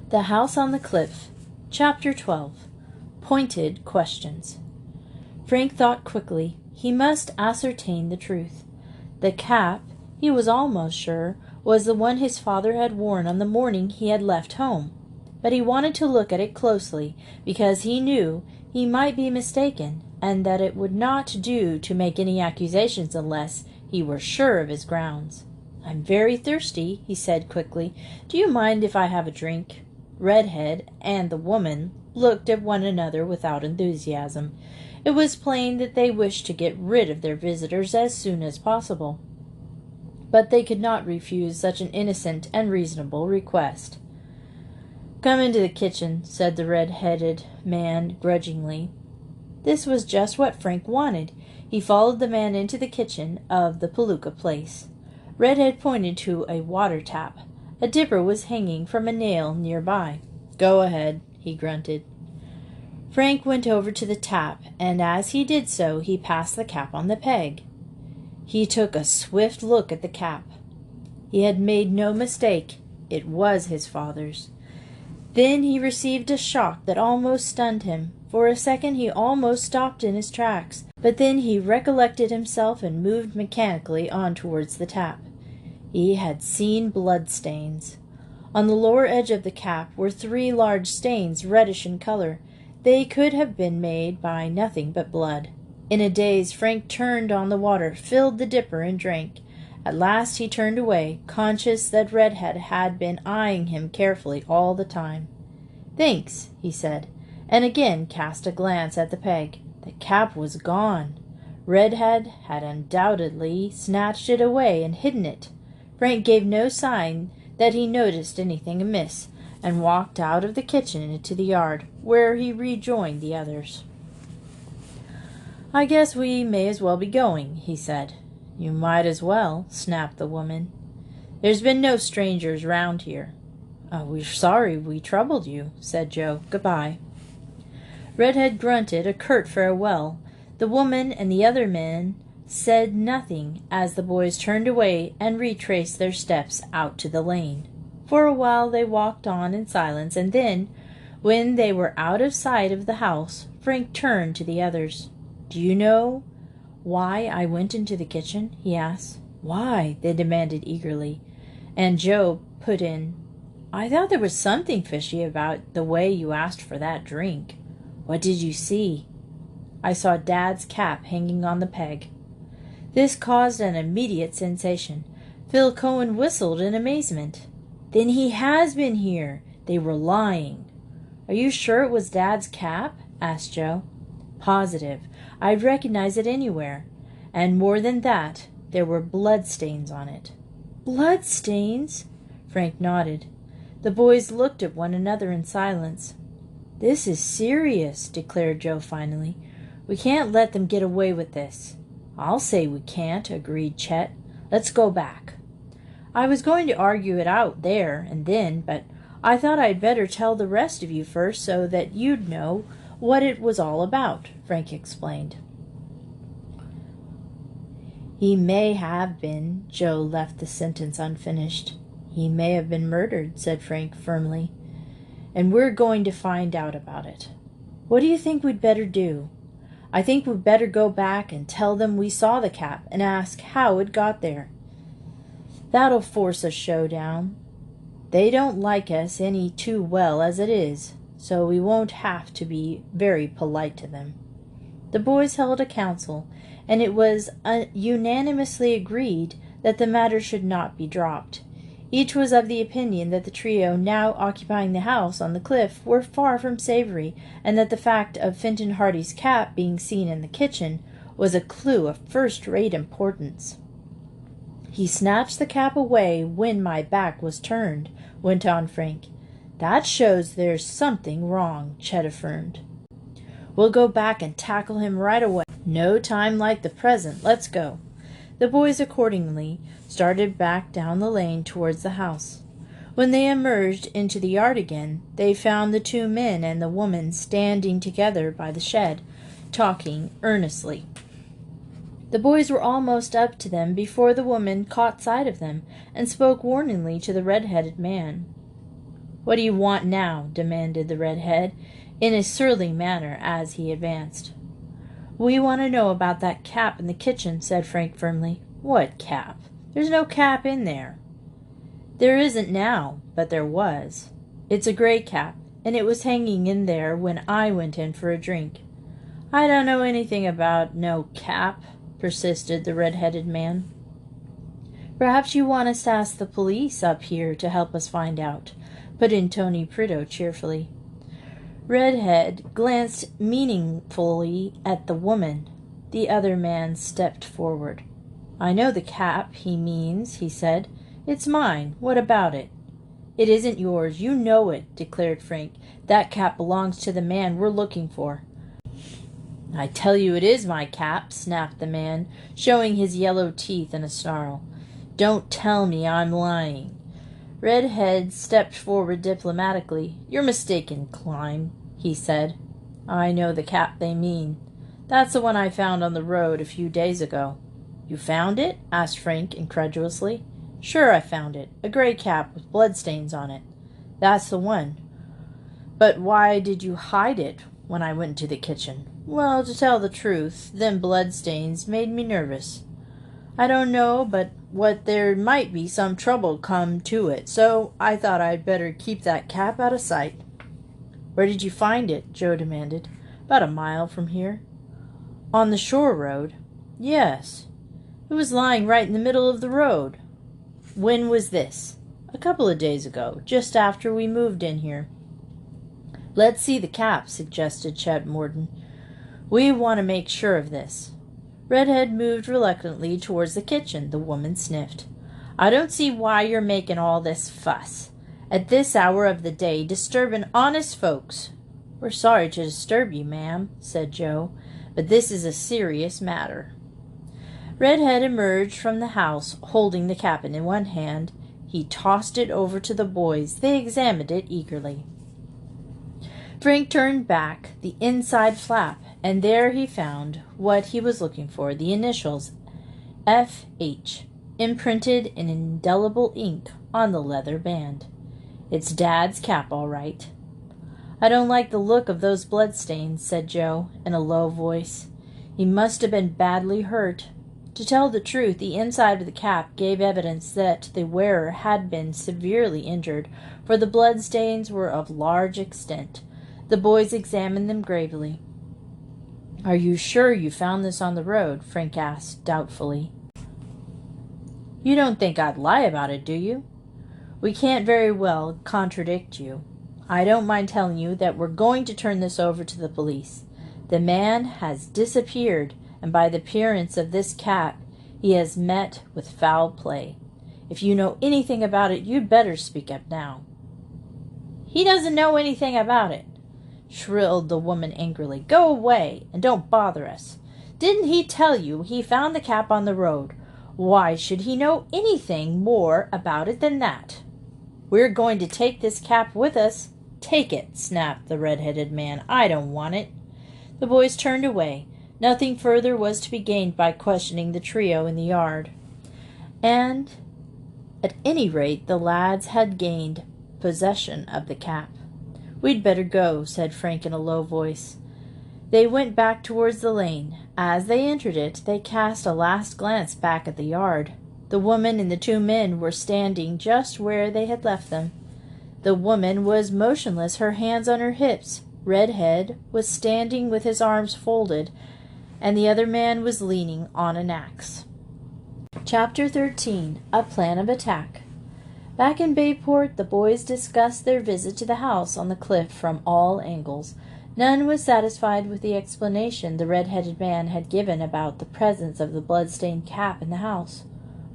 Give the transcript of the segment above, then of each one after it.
The House on the Cliff. Chapter 12. Pointed Questions. Frank thought quickly. He must ascertain the truth. The cap, he was almost sure, was the one his father had worn on the morning he had left home. But he wanted to look at it closely, because he knew he might be mistaken, and that it would not do to make any accusations unless he were sure of his grounds. "I'm very thirsty," he said quickly. "Do you mind if I have a drink?" Redhead and the woman looked at one another without enthusiasm. It was plain that they wished to get rid of their visitors as soon as possible. But they could not refuse such an innocent and reasonable request. "Come into the kitchen," said the red-headed man grudgingly. This was just what Frank wanted. He followed the man into the kitchen of the Palooka place. Redhead pointed to a water tap. A dipper was hanging from a nail nearby. "Go ahead," he grunted. Frank went over to the tap, and as he did so, he passed the cap on the peg. He took a swift look at the cap. He had made no mistake. It was his father's. Then he received a shock that almost stunned him. For a second he almost stopped in his tracks, but then he recollected himself and moved mechanically on towards the tap. He had seen blood-stains. On the lower edge of the cap were 3 large stains, reddish in color. They could have been made by nothing but blood. In a daze, Frank turned on the water, filled the dipper, and drank. At last he turned away, conscious that Redhead had been eyeing him carefully all the time. "Thanks," he said, and again cast a glance at the peg. The cap was gone. Redhead had undoubtedly snatched it away and hidden it. Frank gave no sign that he noticed anything amiss, and walked out of the kitchen into the yard, where he rejoined the others. "I guess we may as well be going," he said. "You might as well," snapped the woman. "There's been no strangers round here." "We're sorry we troubled you," said Joe. "Goodbye." Redhead grunted a curt farewell. The woman and the other men said nothing as the boys turned away and retraced their steps out to the lane. For a while they walked on in silence, and then, when they were out of sight of the house, Frank turned to the others. "Do you know why I went into the kitchen?" he asked. "Why?" they demanded eagerly. And Joe put in, "I thought there was something fishy about the way you asked for that drink." "What did you see?" "I saw Dad's cap hanging on the peg." This caused an immediate sensation. Phil Cohen whistled in amazement. "Then he has been here! They were lying." "Are you sure it was Dad's cap?" asked Joe. "Positive. I'd recognize it anywhere. And more than that, there were blood-stains on it." "Blood-stains?" Frank nodded. The boys looked at one another in silence. "This is serious," declared Joe finally. "We can't let them get away with this." "I'll say we can't," agreed Chet. "Let's go back." "I was going to argue it out there and then, but I thought I'd better tell the rest of you first so that you'd know what it was all about," Frank explained. "He may have been," Joe left the sentence unfinished. "He may have been murdered," said Frank firmly. "And we're going to find out about it. What do you think we'd better do?" "I think we'd better go back and tell them we saw the cap and ask how it got there." "That'll force a showdown. They don't like us any too well as it is, so we won't have to be very polite to them." The boys held a council, and it was unanimously agreed that the matter should not be dropped. Each was of the opinion that the trio now occupying the house on the cliff were far from savory, and that the fact of Fenton Hardy's cap being seen in the kitchen was a clue of first-rate importance. "He snatched the cap away when my back was turned," went on Frank. "That shows there's something wrong," Chet affirmed. "We'll go back and tackle him right away. No time like the present. Let's go." The boys accordingly started back down the lane towards the house. When they emerged into the yard again, they found the 2 men and the woman standing together by the shed, talking earnestly. The boys were almost up to them before the woman caught sight of them and spoke warningly to the red-headed man. "What do you want now?" demanded the redhead, in a surly manner as he advanced. "We want to know about that cap in the kitchen," said Frank firmly. "What cap? There's no cap in there." "There isn't now, but there was. It's a gray cap, and it was hanging in there when I went in for a drink." "I don't know anything about no cap," persisted the red-headed man. "Perhaps you want us to ask the police up here to help us find out," put in Tony Prideaux cheerfully. Redhead glanced meaningfully at the woman. The other man stepped forward. "I know the cap he means," he said. "It's mine. What about it?" "It isn't yours. You know it," declared Frank. "That cap belongs to the man we're looking for." "I tell you it is my cap," snapped the man, showing his yellow teeth in a snarl. "Don't tell me I'm lying." Redhead stepped forward diplomatically. "You're mistaken, Clyme," he said. "I know the cap they mean. That's the one I found on the road a few days ago." "You found it?" asked Frank incredulously. "Sure, I found it. A gray cap with bloodstains on it." "That's the one. But why did you hide it when I went to the kitchen?" "Well, to tell the truth, them bloodstains made me nervous. I don't know but what there might be some trouble come to it, so I thought I'd better keep that cap out of sight." "Where did you find it?" Joe demanded. "About a mile from here." "On the shore road?" "Yes. It was lying right in the middle of the road." "When was this?" "A couple of days ago, just after we moved in here." "Let's see the cap," suggested Chet Morton. "We want to make sure of this." Redhead moved reluctantly towards the kitchen. The woman sniffed. "I don't see why you're making all this fuss at this hour of the day, disturbing honest folks." "We're sorry to disturb you, ma'am," said Joe, "but this is a serious matter." Redhead emerged from the house, holding the cap in one hand. He tossed it over to the boys. They examined it eagerly. Frank turned back the inside flap, and there he found what he was looking for, the initials F.H., imprinted in indelible ink on the leather band. "It's Dad's cap, all right." "I don't like the look of those bloodstains," said Joe, in a low voice. "He must have been badly hurt." To tell the truth, the inside of the cap gave evidence that the wearer had been severely injured, for the bloodstains were of large extent. The boys examined them gravely. "Are you sure you found this on the road?" Frank asked doubtfully. "You don't think I'd lie about it, do you?" "We can't very well contradict you. I don't mind telling you that we're going to turn this over to the police. The man has disappeared, and by the appearance of this cap, he has met with foul play. If you know anything about it, you'd better speak up now." "He doesn't know anything about it," shrilled the woman angrily. "Go away, and don't bother us. Didn't he tell you he found the cap on the road? Why should he know anything more about it than that?" "We're going to take this cap with us." "Take it," snapped the red-headed man. "I don't want it." The boys turned away. Nothing further was to be gained by questioning the trio in the yard. And, at any rate, the lads had gained possession of the cap. "We'd better go," said Frank in a low voice. They went back towards the lane. As they entered it, they cast a last glance back at the yard. The woman and the two men were standing just where they had left them. The woman was motionless, her hands on her hips. Redhead was standing with his arms folded, and the other man was leaning on an axe. Chapter 13. A Plan of Attack. Back in Bayport, the boys discussed their visit to the house on the cliff from all angles. None was satisfied with the explanation the red-headed man had given about the presence of the blood-stained cap in the house.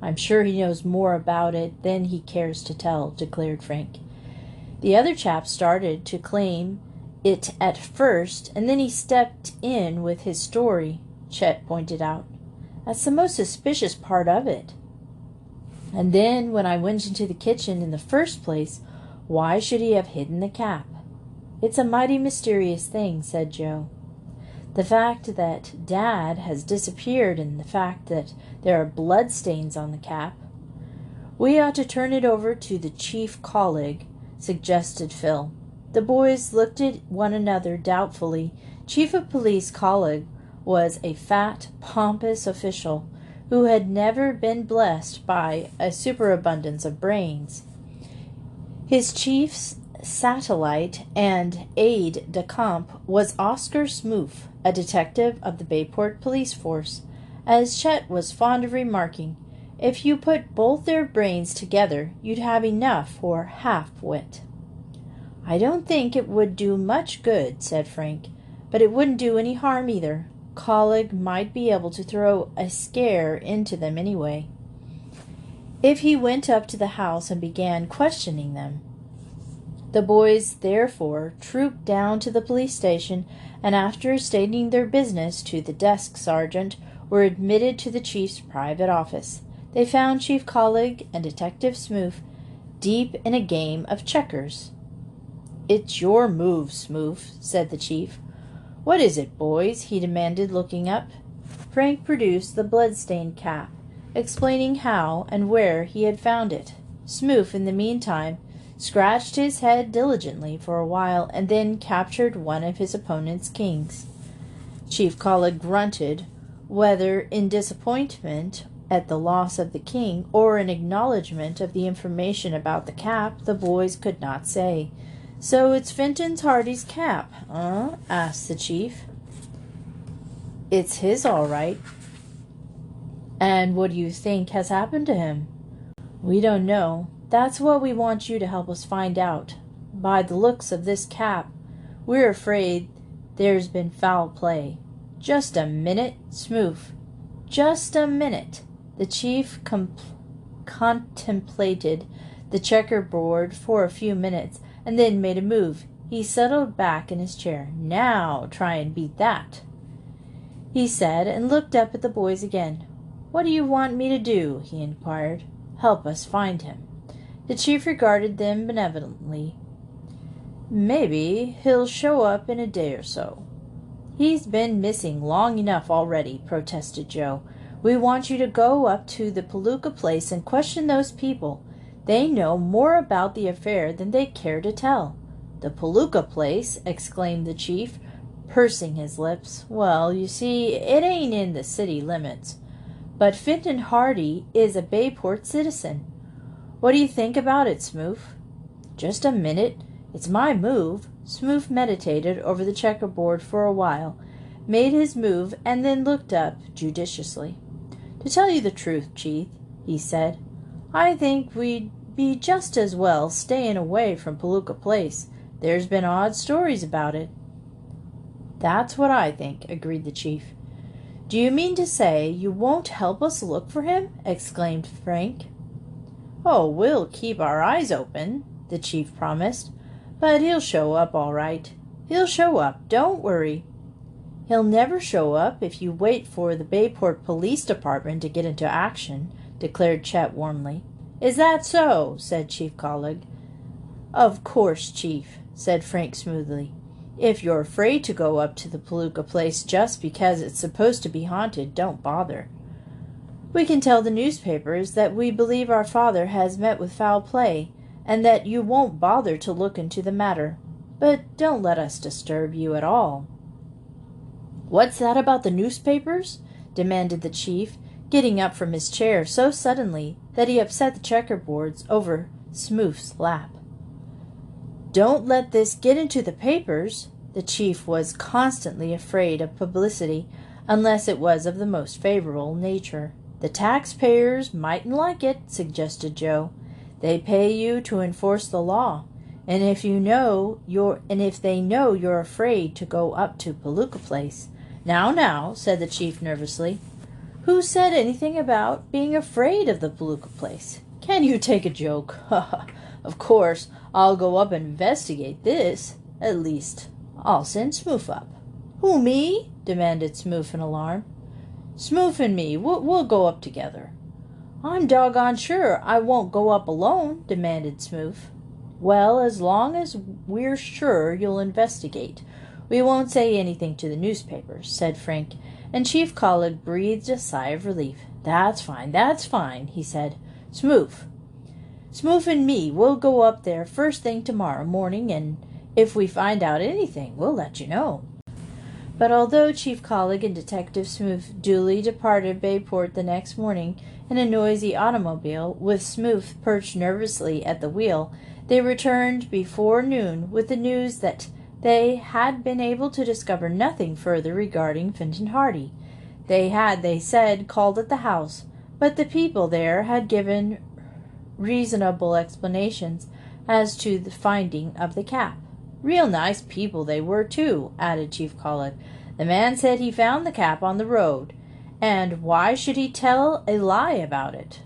"I'm sure he knows more about it than he cares to tell," declared Frank. "The other chap started to claim it at first, and then he stepped in with his story," Chet pointed out. "That's the most suspicious part of it. And then, when I went into the kitchen in the first place, why should he have hidden the cap?" "It's a mighty mysterious thing," said Joe. "The fact that Dad has disappeared and the fact that there are bloodstains on the cap. We ought to turn it over to the chief colleague, suggested Phil. The boys looked at one another doubtfully. Chief of Police Colleague was a fat, pompous official who had never been blessed by a superabundance of brains. His chief's satellite and aide-de-camp was Oscar Smoof, a detective of the Bayport police force. As Chet was fond of remarking, if you put both their brains together, you'd have enough for half-wit. I don't think it would do much good, said Frank, but it wouldn't do any harm either. Colleague might be able to throw a scare into them anyway, if he went up to the house and began questioning them. The boys, therefore, trooped down to the police station, and after stating their business to the desk sergeant, were admitted to the chief's private office. They found Chief Colleague and Detective Smoof deep in a game of checkers. "It's your move, Smoof," said the chief. "What is it, boys?" he demanded, looking up. Frank produced the blood-stained cap, explaining how and where he had found it. Smoof, in the meantime, scratched his head diligently for a while, and then captured one of his opponent's kings. Chief Colleague grunted, whether in disappointment at the loss of the king or in acknowledgment of the information about the cap, the boys could not say. "So it's Fenton Hardy's cap, asked the chief. "It's his, all right." "And what do you think has happened to him?" "We don't know. That's what we want you to help us find out. By the looks of this cap, we're afraid there's been foul play." "Just a minute, Smoof. Just a minute." The chief contemplated the checkerboard for a few minutes, and then made a move. He settled back in his chair. "Now try and beat that," he said, and looked up at the boys again. "What do you want me to do?" he inquired. "Help us find him." The chief regarded them benevolently. "Maybe he'll show up in a day or so." "He's been missing long enough already," protested Joe. "We want you to go up to the Palooka place and question those people. They know more about the affair than they care to tell." "The Palooka place!" exclaimed the chief, pursing his lips. "Well, you see, it ain't in the city limits. But Fenton Hardy is a Bayport citizen. What do you think about it, Smoof?" "Just a minute. It's my move." Smoof meditated over the checkerboard for a while, made his move, and then looked up judiciously. "To tell you the truth, Chief," he said, "I think we'd be just as well staying away from Palooka Place. There's been odd stories about it." "That's what I think," agreed the chief. "Do you mean to say you won't help us look for him?" exclaimed Frank. "Oh, we'll keep our eyes open," the chief promised. "But he'll show up all right. He'll show up, don't worry." "He'll never show up if you wait for the Bayport Police Department to get into action," declared Chet warmly. "Is that so?" said Chief Colleague. "Of course, Chief," said Frank smoothly. "If you're afraid to go up to the Palooka place just because it's supposed to be haunted, don't bother. We can tell the newspapers that we believe our father has met with foul play, and that you won't bother to look into the matter. But don't let us disturb you at all." "What's that about the newspapers?" demanded the chief, getting up from his chair so suddenly that he upset the checkerboards over Smoof's lap. "Don't let this get into the papers." The chief was constantly afraid of publicity, unless it was of the most favorable nature. "The taxpayers mightn't like it," suggested Joe. "They pay you to enforce the law, and if they know you're afraid to go up to Palooka Place." Now," said the chief nervously. "Who said anything about being afraid of the Palooka Place? Can you take a joke? Of course, I'll go up and investigate this. At least, I'll send Smoof up." "Who, me?" demanded Smoof in alarm. "Smoof and me, we'll go up together." "I'm doggone sure I won't go up alone," demanded Smoof. "Well, as long as we're sure you'll investigate, we won't say anything to the newspapers," said Frank, and Chief Colleague breathed a sigh of relief. That's fine, he said. "Smoof, Smoot and me will go up there first thing tomorrow morning, and if we find out anything, we'll let you know." But although Chief Collig and Detective Smoot duly departed Bayport the next morning in a noisy automobile, with Smoot perched nervously at the wheel, they returned before noon with the news that they had been able to discover nothing further regarding Finton Hardy. They had, they said, called at the house, but the people there had given reasonable explanations as to the finding of the cap. "Real nice people they were, too," added Chief Collig. "The man said he found the cap on the road, and why should he tell a lie about it?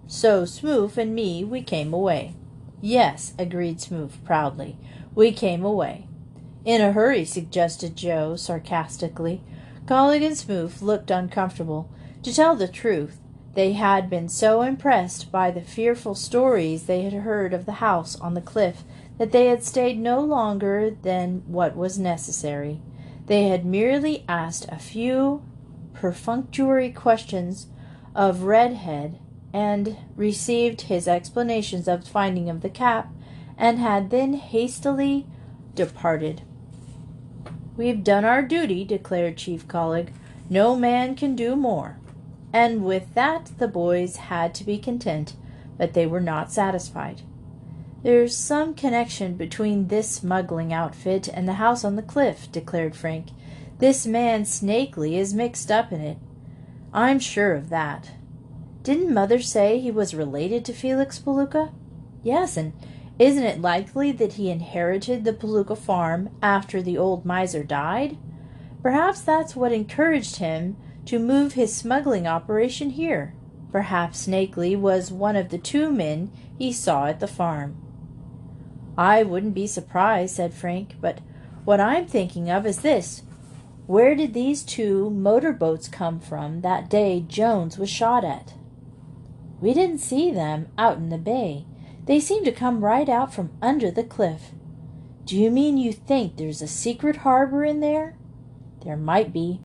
So Smoot and me, we came away." "Yes," agreed Smoot proudly, "we came away." "In a hurry," suggested Joe sarcastically. Collig and Smoot looked uncomfortable. To tell the truth, they had been so impressed by the fearful stories they had heard of the house on the cliff that they had stayed no longer than what was necessary. They had merely asked a few perfunctory questions of Redhead, and received his explanations of the finding of the cap, and had then hastily departed. "We've done our duty," declared Chief Collig. "No man can do more." And with that the boys had to be content, but they were not satisfied. "There's some connection between this smuggling outfit and the house on the cliff," declared Frank. "This man Snakely is mixed up in it. I'm sure of that." "Didn't Mother say he was related to Felix Palooka?" "Yes, and isn't it likely that he inherited the Palooka farm after the old miser died? Perhaps that's what encouraged him to move his smuggling operation here. Perhaps Snakely was one of the 2 men he saw at the farm." "I wouldn't be surprised," said Frank, "but what I'm thinking of is this. Where did these 2 motorboats come from that day Jones was shot at?" "We didn't see them out in the bay. They seemed to come right out from under the cliff." "Do you mean you think there's a secret harbor in there?" "There might be."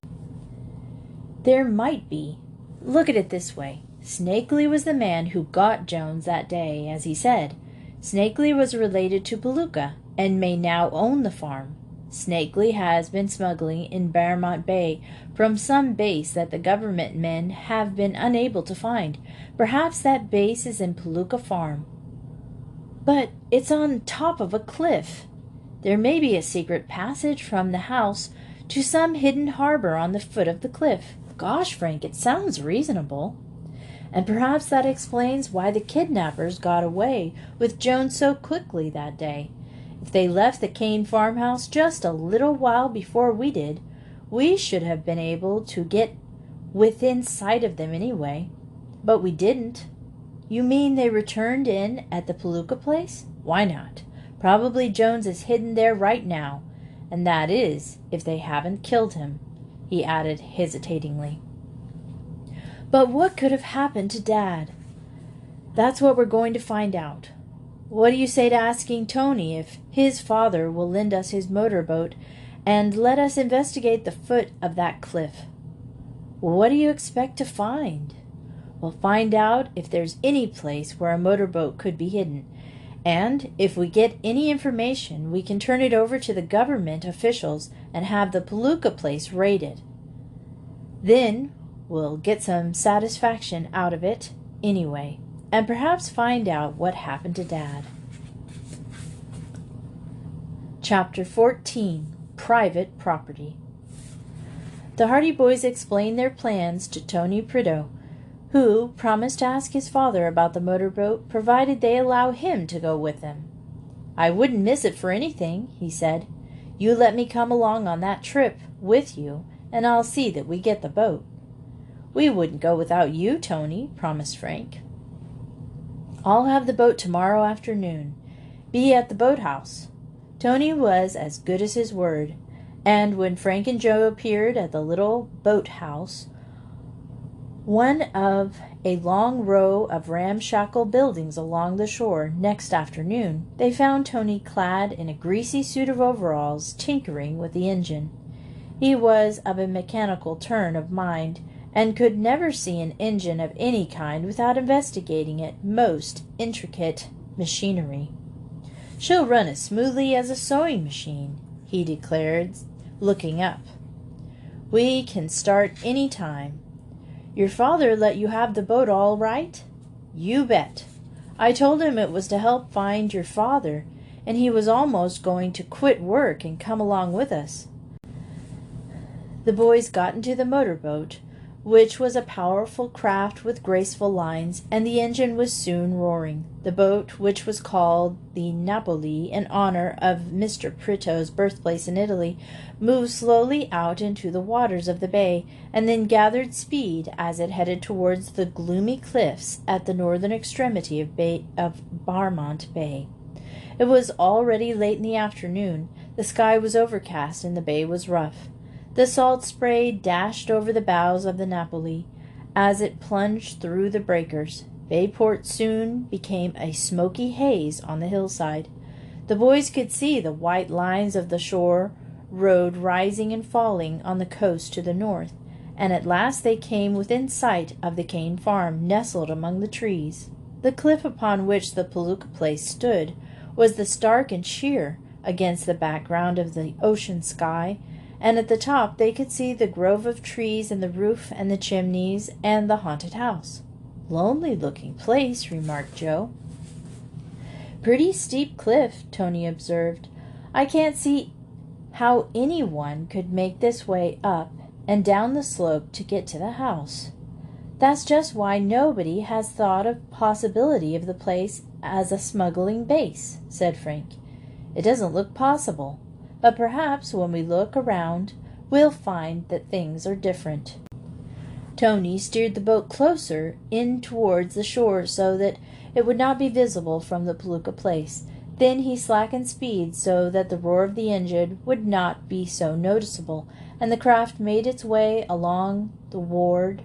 "There might be. Look at it this way. Snakely was the man who got Jones that day, as he said. Snakely was related to Palooka, and may now own the farm. Snakely has been smuggling in Barmont Bay from some base that the government men have been unable to find. Perhaps that base is in Palooka Farm." "But it's on top of a cliff. There may be a secret passage from the house to some hidden harbor on the foot of the cliff." "Gosh, Frank, it sounds reasonable." "And perhaps that explains why the kidnappers got away with Jones so quickly that day. If they left the Kane farmhouse just a little while before we did, we should have been able to get within sight of them anyway. But we didn't." "You mean they returned in at the Palooka place?" "Why not? Probably Jones is hidden there right now, and that is, if they haven't killed him," he added hesitatingly. "But what could have happened to Dad?" "That's what we're going to find out. What do you say to asking Tony if his father will lend us his motorboat and let us investigate the foot of that cliff?" "What do you expect to find?" "We'll find out if there's any place where a motorboat could be hidden, and if we get any information, we can turn it over to the government officials and have the Palooka place raided. Then we'll get some satisfaction out of it anyway, and perhaps find out what happened to Dad." Chapter 14. Private Property. The Hardy boys explained their plans to Tony Prideaux, who promised to ask his father about the motorboat, provided they allow him to go with them. "I wouldn't miss it for anything," he said. "You let me come along on that trip with you, and I'll see that we get the boat." "We wouldn't go without you, Tony," promised Frank. "I'll have the boat tomorrow afternoon. Be at the boathouse." Tony was as good as his word, and when Frank and Joe appeared at the little boathouse, one of a long row of ramshackle buildings along the shore, next afternoon, they found Tony clad in a greasy suit of overalls, tinkering with the engine. He was of a mechanical turn of mind, and could never see an engine of any kind without investigating its most intricate machinery. "She'll run as smoothly as a sewing machine," he declared, looking up. "We can start any time. Your father let you have the boat all right?" "You bet. I told him it was to help find your father, and he was almost going to quit work and come along with us." The boys got into the motorboat, which was a powerful craft with graceful lines, and the engine was soon roaring. The boat, which was called the Napoli in honor of Mr. Pritto's birthplace in Italy, moved slowly out into the waters of the bay, and then gathered speed as it headed towards the gloomy cliffs at the northern extremity of Barmont Bay. It was already late in the afternoon. The sky was overcast and the bay was rough. The salt spray dashed over the bows of the Napoli as it plunged through the breakers. Bayport soon became a smoky haze on the hillside. The boys could see the white lines of the shore road rising and falling on the coast to the north, and at last they came within sight of the Kane farm, nestled among the trees. The cliff upon which the Palooka place stood was the stark and sheer against the background of the ocean sky, and at the top they could see the grove of trees and the roof and the chimneys and the haunted house. "Lonely-looking place," remarked Joe. "Pretty steep cliff," Tony observed. "I can't see how anyone could make this way up and down the slope to get to the house." "That's just why nobody has thought of possibility of the place as a smuggling base," said Frank. "It doesn't look possible. But perhaps when we look around, we'll find that things are different." Tony steered the boat closer in towards the shore so that it would not be visible from the Palooka place. Then he slackened speed so that the roar of the engine would not be so noticeable, and the craft made its way along toward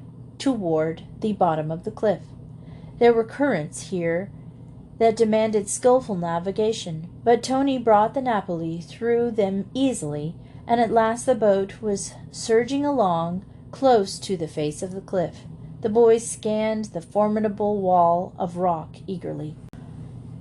the bottom of the cliff. There were currents here that demanded skillful navigation, but Tony brought the Napoli through them easily, and at last the boat was surging along close to the face of the cliff. The boys scanned the formidable wall of rock eagerly.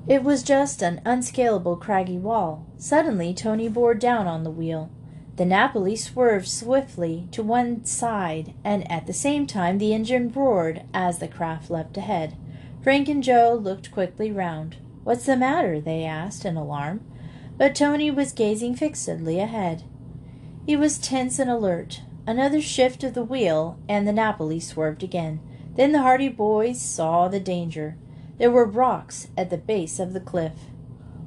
It was just an unscalable craggy wall. Suddenly Tony bore down on the wheel. The Napoli swerved swiftly to one side, and at the same time the engine roared as the craft leapt ahead. Frank and Joe looked quickly round. "What's the matter?" they asked in alarm. But Tony was gazing fixedly ahead. He was tense and alert. Another shift of the wheel, and the Napoli swerved again. Then the hardy boys saw the danger. There were rocks at the base of the cliff.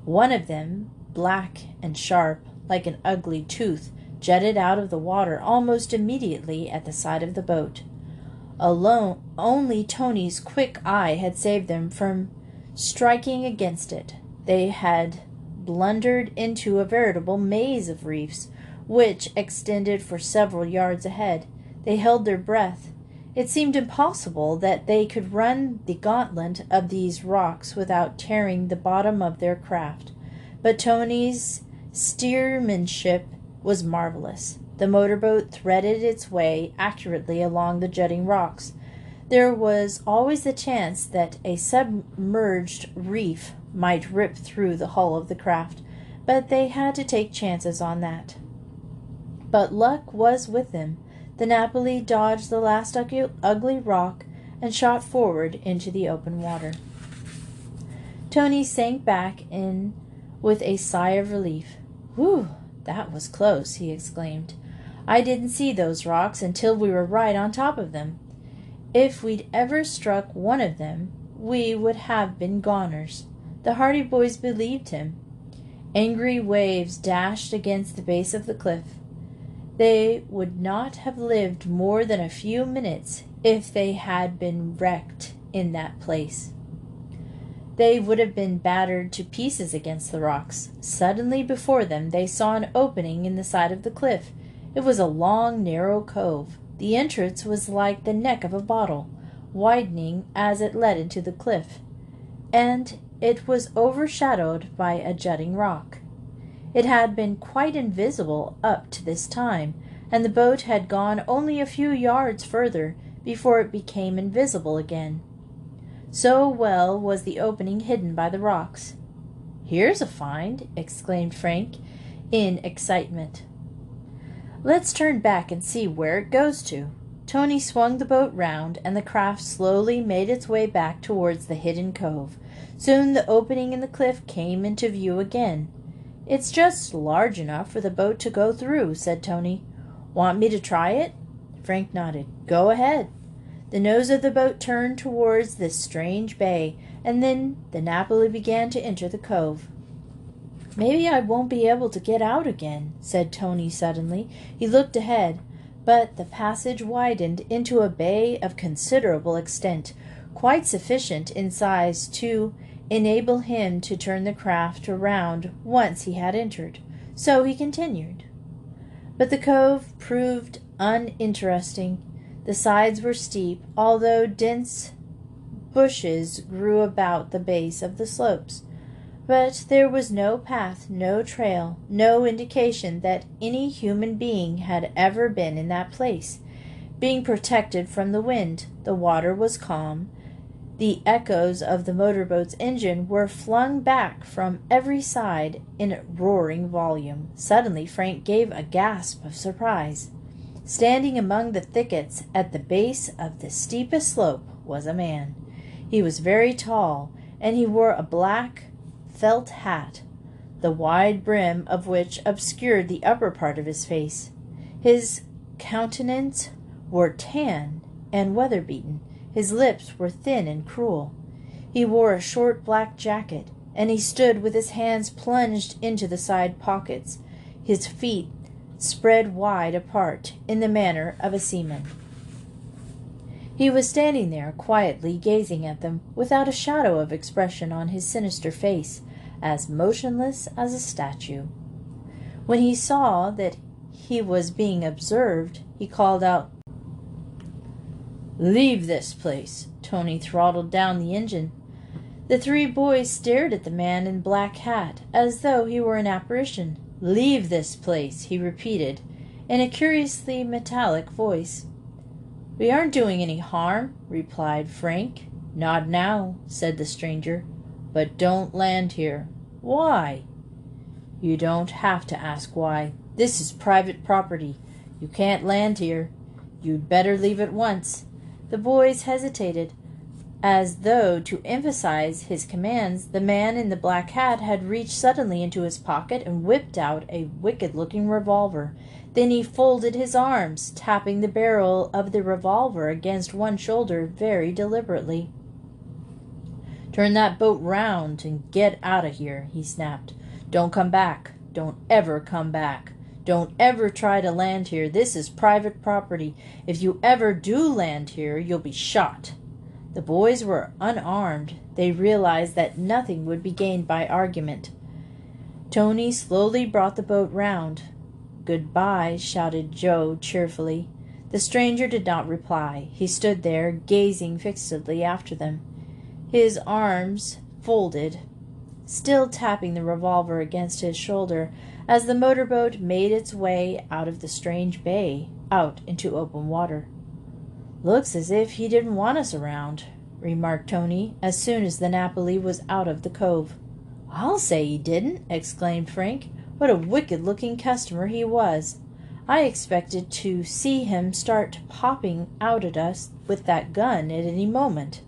One of them, black and sharp, like an ugly tooth, jutted out of the water almost immediately at the side of the boat. Only Tony's quick eye had saved them from striking against it. They had blundered into a veritable maze of reefs, which extended for several yards ahead. They held their breath. It seemed impossible that they could run the gauntlet of these rocks without tearing the bottom of their craft. But Tony's steersmanship was marvelous. The motorboat threaded its way accurately along the jutting rocks. There was always the chance that a submerged reef might rip through the hull of the craft, but they had to take chances on that. But luck was with them. The Napoli dodged the last ugly rock and shot forward into the open water. Tony sank back in with a sigh of relief. "Whew, that was close," he exclaimed. "I didn't see those rocks until we were right on top of them. If we'd ever struck one of them, we would have been goners." The hardy boys believed him. Angry waves dashed against the base of the cliff. They would not have lived more than a few minutes if they had been wrecked in that place. They would have been battered to pieces against the rocks. Suddenly before them they saw an opening in the side of the cliff. It was a long, narrow cove. The entrance was like the neck of a bottle, widening as it led into the cliff, and it was overshadowed by a jutting rock. It had been quite invisible up to this time, and the boat had gone only a few yards further before it became invisible again. So well was the opening hidden by the rocks. "Here's a find!" exclaimed Frank, in excitement. "Let's turn back and see where it goes to." Tony swung the boat round, and the craft slowly made its way back towards the hidden cove. Soon the opening in the cliff came into view again. "It's just large enough for the boat to go through," said Tony. "Want me to try it?" Frank nodded. "Go ahead." The nose of the boat turned towards this strange bay, and then the Napoli began to enter the cove. "Maybe I won't be able to get out again," said Tony suddenly. He looked ahead, but the passage widened into a bay of considerable extent, quite sufficient in size to enable him to turn the craft around once he had entered. So he continued. But the cove proved uninteresting. The sides were steep, although dense bushes grew about the base of the slopes. But there was no path, no trail, no indication that any human being had ever been in that place. Being protected from the wind, the water was calm. The echoes of the motorboat's engine were flung back from every side in roaring volume. Suddenly Frank gave a gasp of surprise. Standing among the thickets at the base of the steepest slope was a man. He was very tall, and he wore a black felt hat, the wide brim of which obscured the upper part of his face. His countenance were tan and weather-beaten. His lips were thin and cruel. He wore a short black jacket, and he stood with his hands plunged into the side pockets, his feet spread wide apart in the manner of a seaman. He was standing there, quietly gazing at them, without a shadow of expression on his sinister face, as motionless as a statue. When he saw that he was being observed, he called out, "Leave this place!" Tony throttled down the engine. The three boys stared at the man in black hat, as though he were an apparition. "Leave this place," he repeated, in a curiously metallic voice. "We aren't doing any harm," replied Frank. "Not now," said the stranger. "But don't land here." "Why?" "You don't have to ask why. This is private property. You can't land here. You'd better leave at once." The boys hesitated. As though to emphasize his commands, the man in the black hat had reached suddenly into his pocket and whipped out a wicked-looking revolver. Then he folded his arms, tapping the barrel of the revolver against one shoulder very deliberately. "Turn that boat round and get out of here," he snapped. "Don't come back. Don't ever come back. Don't ever try to land here. This is private property. If you ever do land here, you'll be shot." The boys were unarmed. They realized that nothing would be gained by argument. Tony slowly brought the boat round. "Goodbye," shouted Joe cheerfully. The stranger did not reply. He stood there, gazing fixedly after them, his arms folded, still tapping the revolver against his shoulder, as the motorboat made its way out of the strange bay, out into open water. "Looks as if he didn't want us around," remarked Tony, as soon as the Napoli was out of the cove. "I'll say he didn't!" exclaimed Frank. "What a wicked-looking customer he was! I expected to see him start popping out at us with that gun at any moment."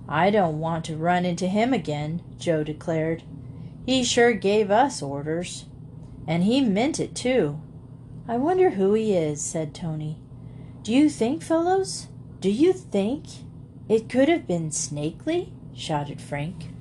"I don't want to run into him again," Joe declared. "He sure gave us orders. And he meant it, too." "I wonder who he is," said Tony. "Do you think, fellows? Do you think it could have been Snakely?" shouted Frank.